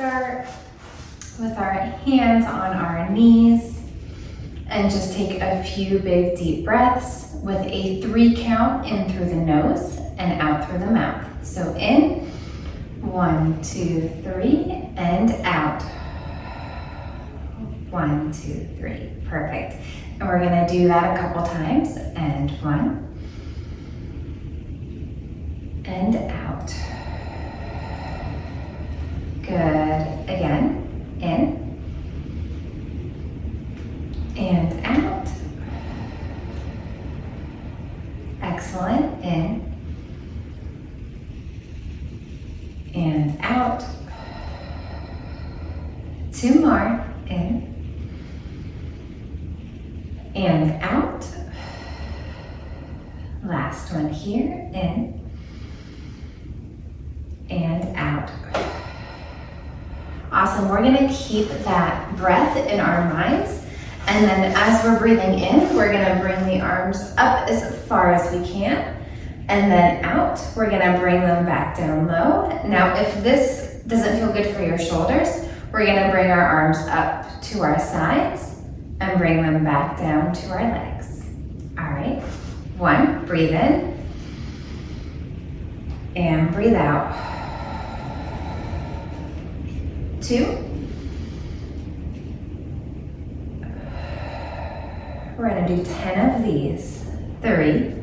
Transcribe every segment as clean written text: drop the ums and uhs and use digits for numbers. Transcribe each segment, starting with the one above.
start with our hands on our knees and just take a few big deep breaths with a 3 count in through the nose and out through the mouth. So in, 1, 2, 3, and out. 1, 2, 3, perfect. And we're gonna do that a couple times, and 1, and out. Good, again, in, and out. Excellent, in, and out. 2 more, in, and out. Last one here, in, and out. Awesome, we're gonna keep that breath in our minds, and then as we're breathing in, we're gonna bring the arms up as far as we can, and then out, we're gonna bring them back down low. Now, if this doesn't feel good for your shoulders, we're gonna bring our arms up to our sides and bring them back down to our legs. All right, 1, breathe in, and breathe out. 2, we're gonna do 10 of these. 3,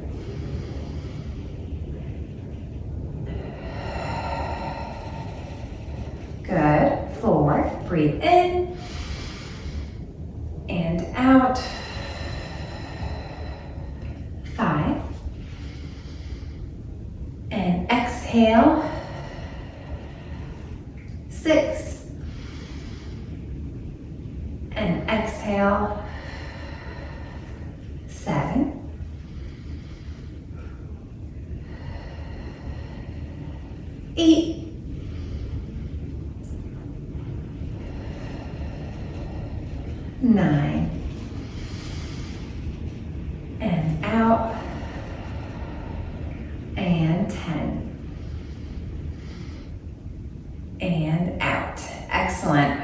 good. 4, breathe in and out. 5, and exhale. 6, and exhale. 7, 8, 9, and out, and 10, and out. Excellent.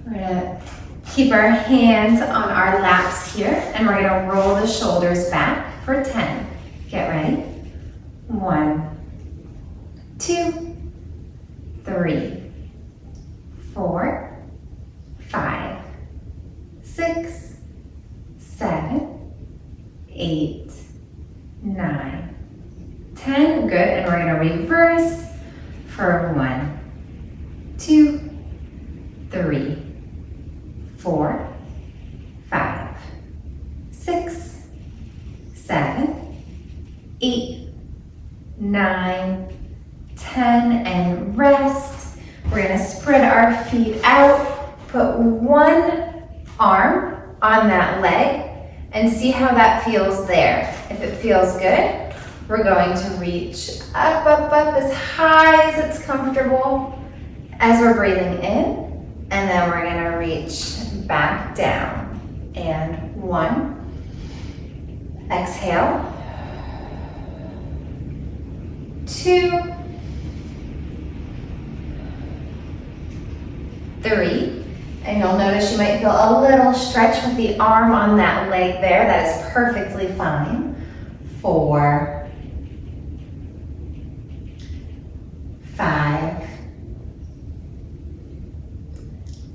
We're gonna keep our hands on our laps here, and we're gonna roll the shoulders back for 10. Get ready. 1, 2, 3, 4, 5, 6, 7, 8, 9, 10. Good, and we're gonna reverse for 1, 2, 3, 4, 5, 6, 7, 8, 9, 10, and rest. We're gonna spread our feet out, put one arm on that leg, and see how that feels there. If it feels good, we're going to reach up, up, up as high as it's comfortable as we're breathing in, and then we're gonna reach back down. And 1, exhale. 2, 3, and you'll notice you might feel a little stretch with the arm on that leg there. That is perfectly fine. 4, 5,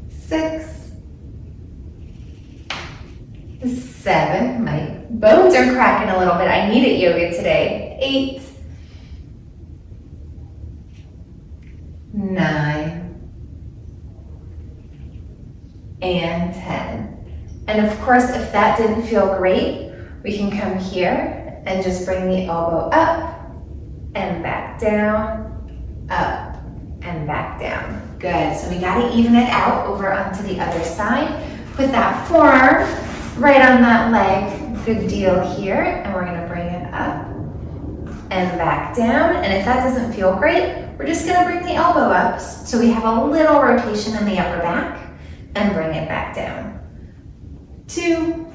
6, 7, my bones are cracking a little bit. I need it yoga today. 8, 9, and 10. And of course, if that didn't feel great, we can come here and just bring the elbow up and back down, up and back down. Good, so we gotta even it out over onto the other side. Put that forearm right on that leg. Good deal here. And we're gonna bring it up and back down. And if that doesn't feel great, we're just gonna bring the elbow up so we have a little rotation in the upper back and bring it back down. 2,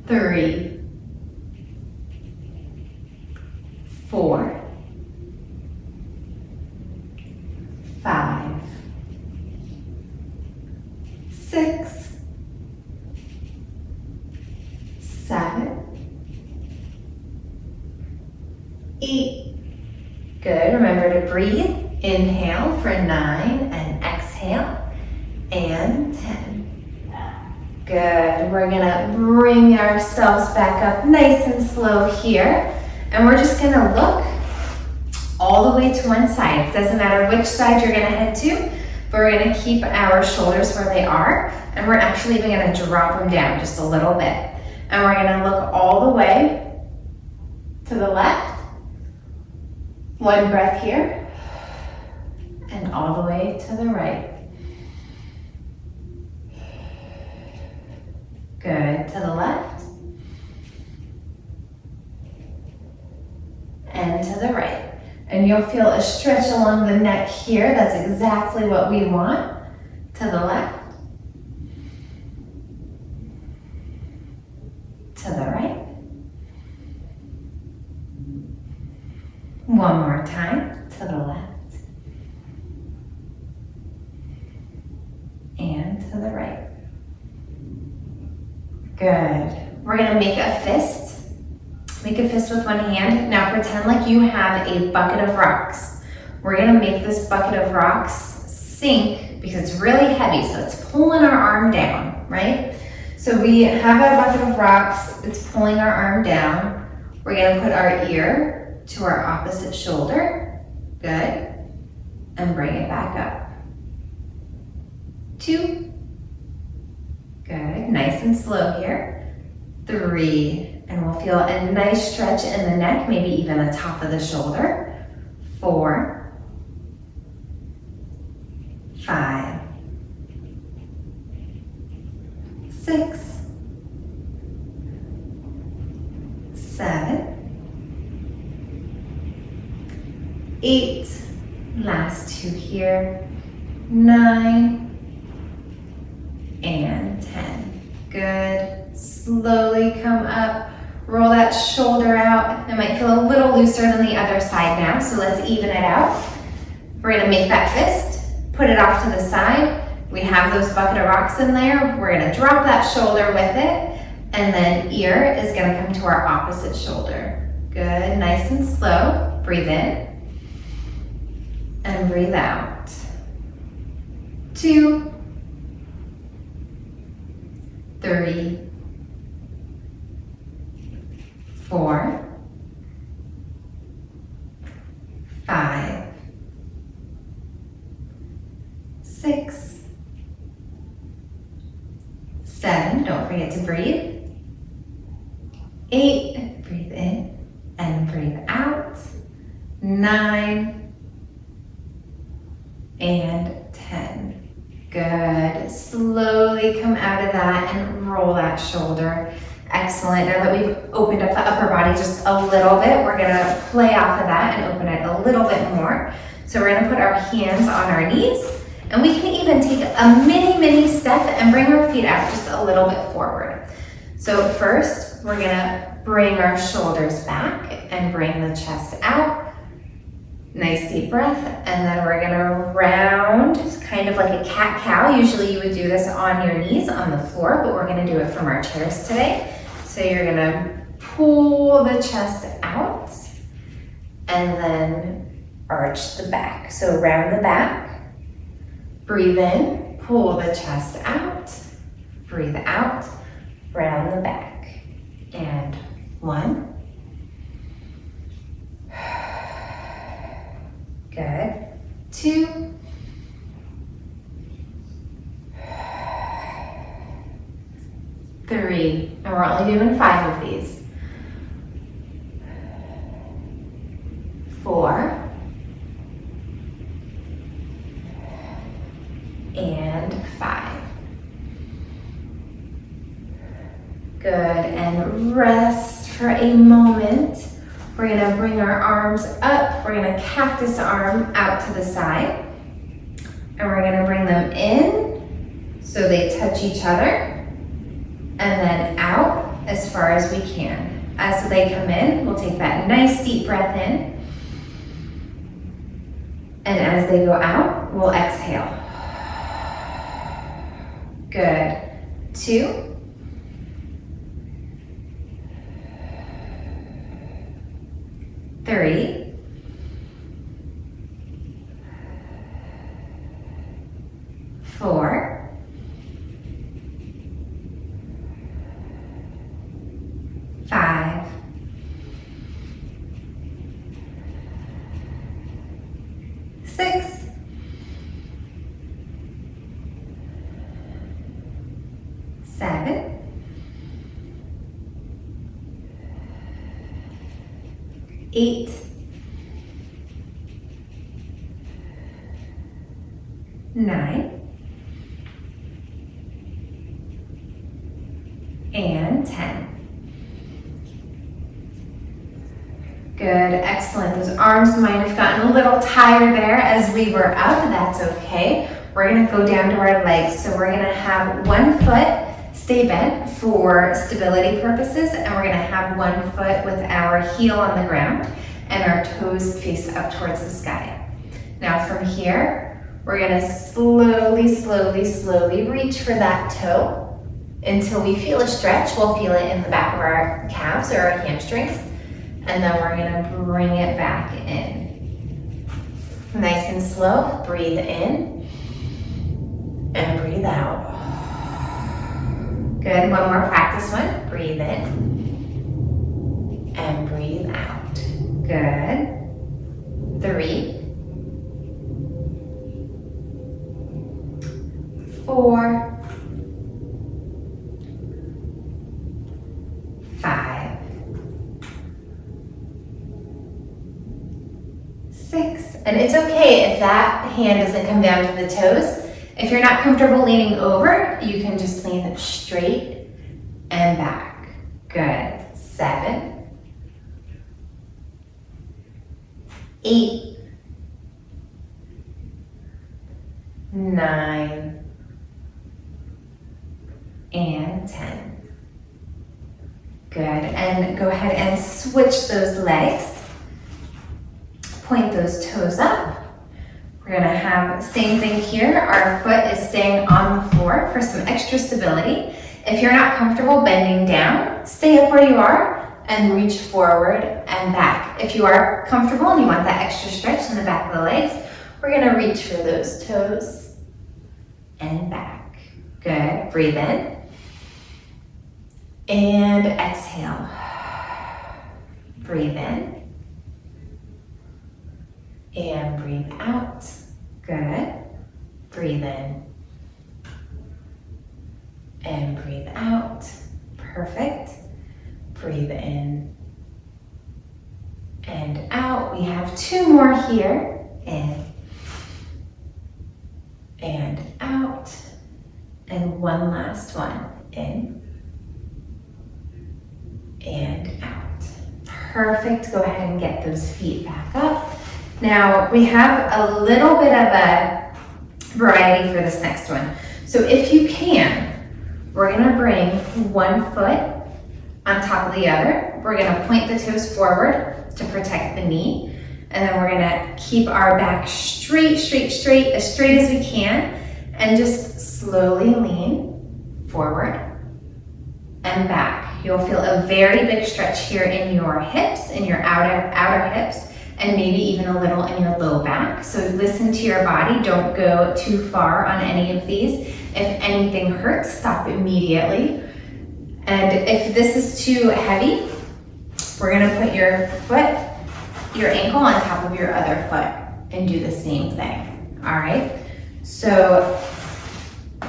3, 4, 5, 6, 7, 8. Good. Remember to breathe. Inhale for 9 and exhale. And 10. Good. We're gonna bring ourselves back up nice and slow here. And we're just gonna look all the way to one side. Doesn't matter which side you're gonna head to, but we're gonna keep our shoulders where they are. And we're actually even gonna drop them down just a little bit. And we're gonna look all the way to the left. One breath here. And all the way to the right. Good. To the left. And to the right. And you'll feel a stretch along the neck here. That's exactly what we want. To the left. To the right. One more time. To the left. And to the right. Good. We're gonna make a fist. Make a fist with one hand. Now pretend like you have a bucket of rocks. We're gonna make this bucket of rocks sink because it's really heavy, so it's pulling our arm down, right? So we have our bucket of rocks, it's pulling our arm down. We're gonna put our ear to our opposite shoulder. Good. And bring it back up. 2. Good. Nice and slow here. 3. And we'll feel a nice stretch in the neck, maybe even the top of the shoulder. 4. 5. 6. 7. 8. Last 2 here. 9. And 10. Good. Slowly come up. Roll that shoulder out. It might feel a little looser than the other side now, so let's even it out. We're gonna make that fist, put it off to the side. We have those bucket of rocks in there. We're gonna drop that shoulder with it, and then ear is gonna come to our opposite shoulder. Good, nice and slow. Breathe in, and breathe out. 2, 3, 4, 5, 6, 7, don't forget to breathe. 8, breathe in and breathe out. 9 and 10. Good. Slowly come out of that and roll that shoulder. Excellent. Now that we've opened up the upper body just a little bit, we're gonna play off of that and open it a little bit more. So we're gonna put our hands on our knees, and we can even take a mini step and bring our feet out just a little bit forward. So first, we're gonna bring our shoulders back and bring the chest out. Nice deep breath, and then we're gonna round, kind of like a cat-cow. Usually you would do this on your knees on the floor, but we're gonna do it from our chairs today. So you're gonna pull the chest out, and then arch the back. So round the back, breathe in, pull the chest out, breathe out, round the back. And 1. Good. 2. 3. And we're only doing 5 of these. 4. And 5. Good. And rest for a moment. We're gonna bring our arms up. We're gonna cactus arm out to the side. And we're gonna bring them in so they touch each other. And then out as far as we can. As they come in, we'll take that nice deep breath in. And as they go out, we'll exhale. Good. 2. 3. 4. 5. 6. 7. 8. 9. And 10. Good, excellent. Those arms might have gotten a little tired there as we were up. That's okay. We're gonna go down to our legs. So we're gonna have one foot stay bent for stability purposes, and we're gonna have one foot with our heel on the ground and our toes face up towards the sky. Now from here, we're gonna slowly reach for that toe until we feel a stretch. We'll feel it in the back of our calves or our hamstrings. And then we're gonna bring it back in. Nice and slow, breathe in and breathe out. Good, one more practice one. Breathe in and breathe out. Good. 3, 4, 5, 6, and it's okay if that hand doesn't come down to the toes. If you're not comfortable leaning over, you can just lean straight and back. Good. 7, 8, 9, and 10. Good, and go ahead and switch those legs. Point those toes up. We're gonna have the same thing here. Our foot is staying on the floor for some extra stability. If you're not comfortable bending down, stay up where you are and reach forward and back. If you are comfortable and you want that extra stretch in the back of the legs, we're gonna reach for those toes and back. Good, breathe in and exhale. Breathe in and breathe out. Good. Breathe in and breathe out. Perfect. Breathe in and out. We have 2 more here. In and out. And one last one. In and out. Perfect. Go ahead and get those feet back up. Now we have a little bit of a variety for this next one. So if you can, we're gonna bring one foot on top of the other. We're gonna point the toes forward to protect the knee. And then we're gonna keep our back straight, as straight as we can. And just slowly lean forward and back. You'll feel a very big stretch here in your hips, in your outer hips, and maybe even a little in your low back. So listen to your body, don't go too far on any of these. If anything hurts, stop immediately. And if this is too heavy, we're gonna put your ankle on top of your other foot and do the same thing, all right? So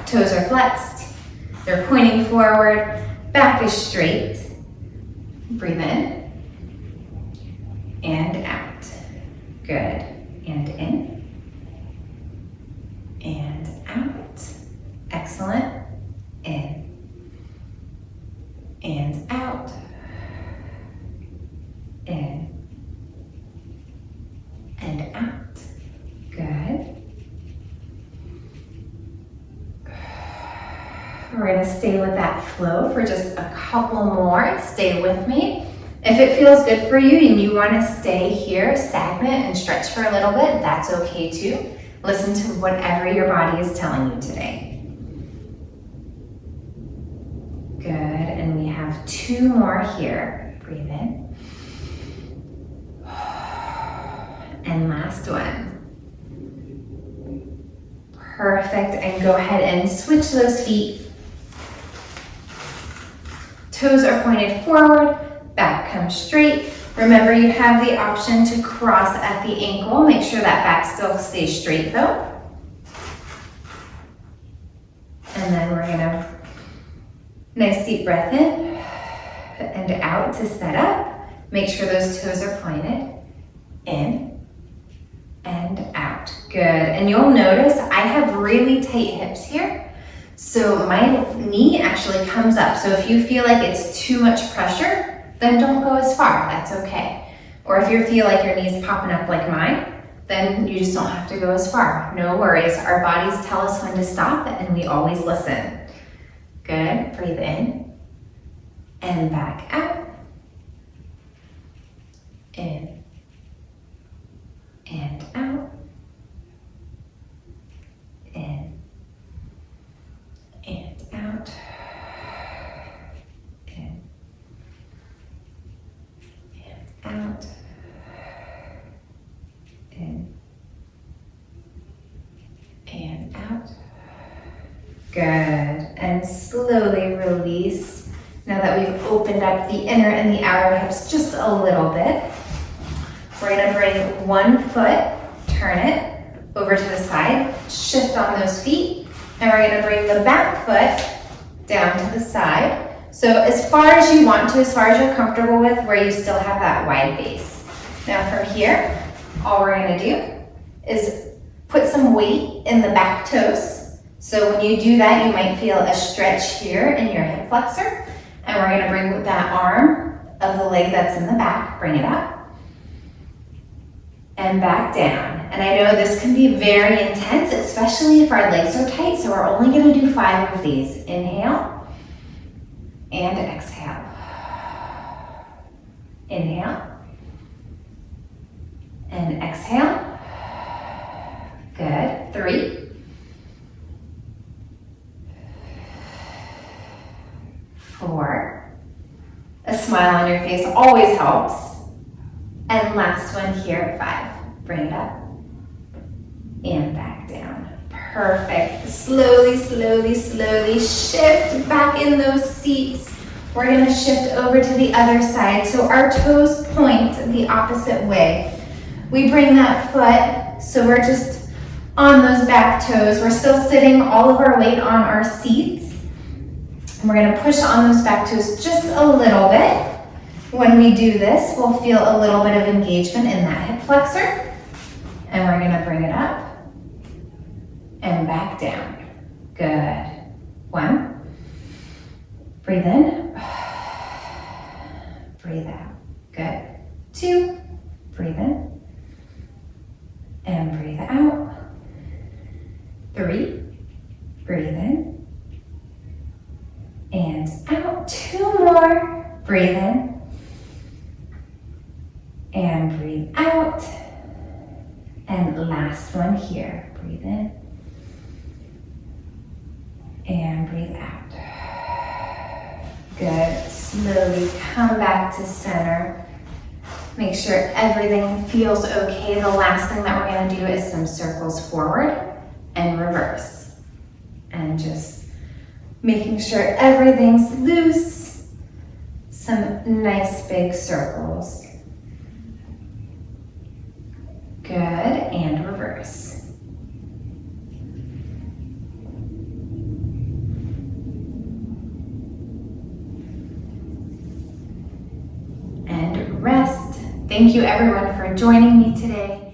toes are flexed, they're pointing forward, back is straight. Breathe in and out. Good. And in and out. Excellent. In and out. In and out. Good. We're going to stay with that flow for just a couple more. Stay with me. If it feels good for you and you want to stay here stagnant and stretch for a little bit, that's okay too. Listen to whatever your body is telling you today. Good, and we have 2 more here. Breathe in. And last one. Perfect, and go ahead and switch those feet. Toes are pointed forward, back comes straight. Remember, you have the option to cross at the ankle. Make sure that back still stays straight though. And then we're gonna, nice deep breath in and out to set up. Make sure those toes are pointed. In and out. Good, and you'll notice I have really tight hips here. So my knee actually comes up. So if you feel like it's too much pressure, then don't go as far, that's okay. Or if you feel like your knee's popping up like mine, then you just don't have to go as far. No worries, our bodies tell us when to stop and we always listen. Good, breathe in and back out. In and out. In and out. In out, in, and out. Good, and slowly release. Now that we've opened up the inner and the outer hips just a little bit, we're gonna bring one foot, turn it over to the side, shift on those feet, and we're gonna bring the back foot down to the side. So as far as you want to, as far as you're comfortable with, where you still have that wide base. Now from here, all we're gonna do is put some weight in the back toes. So when you do that, you might feel a stretch here in your hip flexor. And we're gonna bring that arm of the leg that's in the back, bring it up. And back down. And I know this can be very intense, especially if our legs are tight. So we're only gonna do 5 of these. Inhale. And exhale. Inhale. And exhale. Good. 3. 4. A smile on your face always helps. And last one here, 5. Bring it up. And back down. Perfect. Slowly, slowly, slowly shift back in those seats. We're gonna shift over to the other side. So our toes point the opposite way. We bring that foot, so we're just on those back toes. We're still sitting all of our weight on our seats. And we're gonna push on those back toes just a little bit. When we do this, we'll feel a little bit of engagement in that hip flexor. And we're gonna bring it up. And back down. Good. 1. Breathe in. Breathe out. Good. 2. Breathe in. And breathe out. 3. Breathe in. And out. 2 more. Breathe in. And breathe out. And last one here. Breathe in. And breathe out. Good. Slowly come back to center. Make sure everything feels okay. The last thing that we're going to do is some circles forward and reverse. And just making sure everything's loose. Some nice big circles. Good. And reverse. And rest. Thank you everyone for joining me today.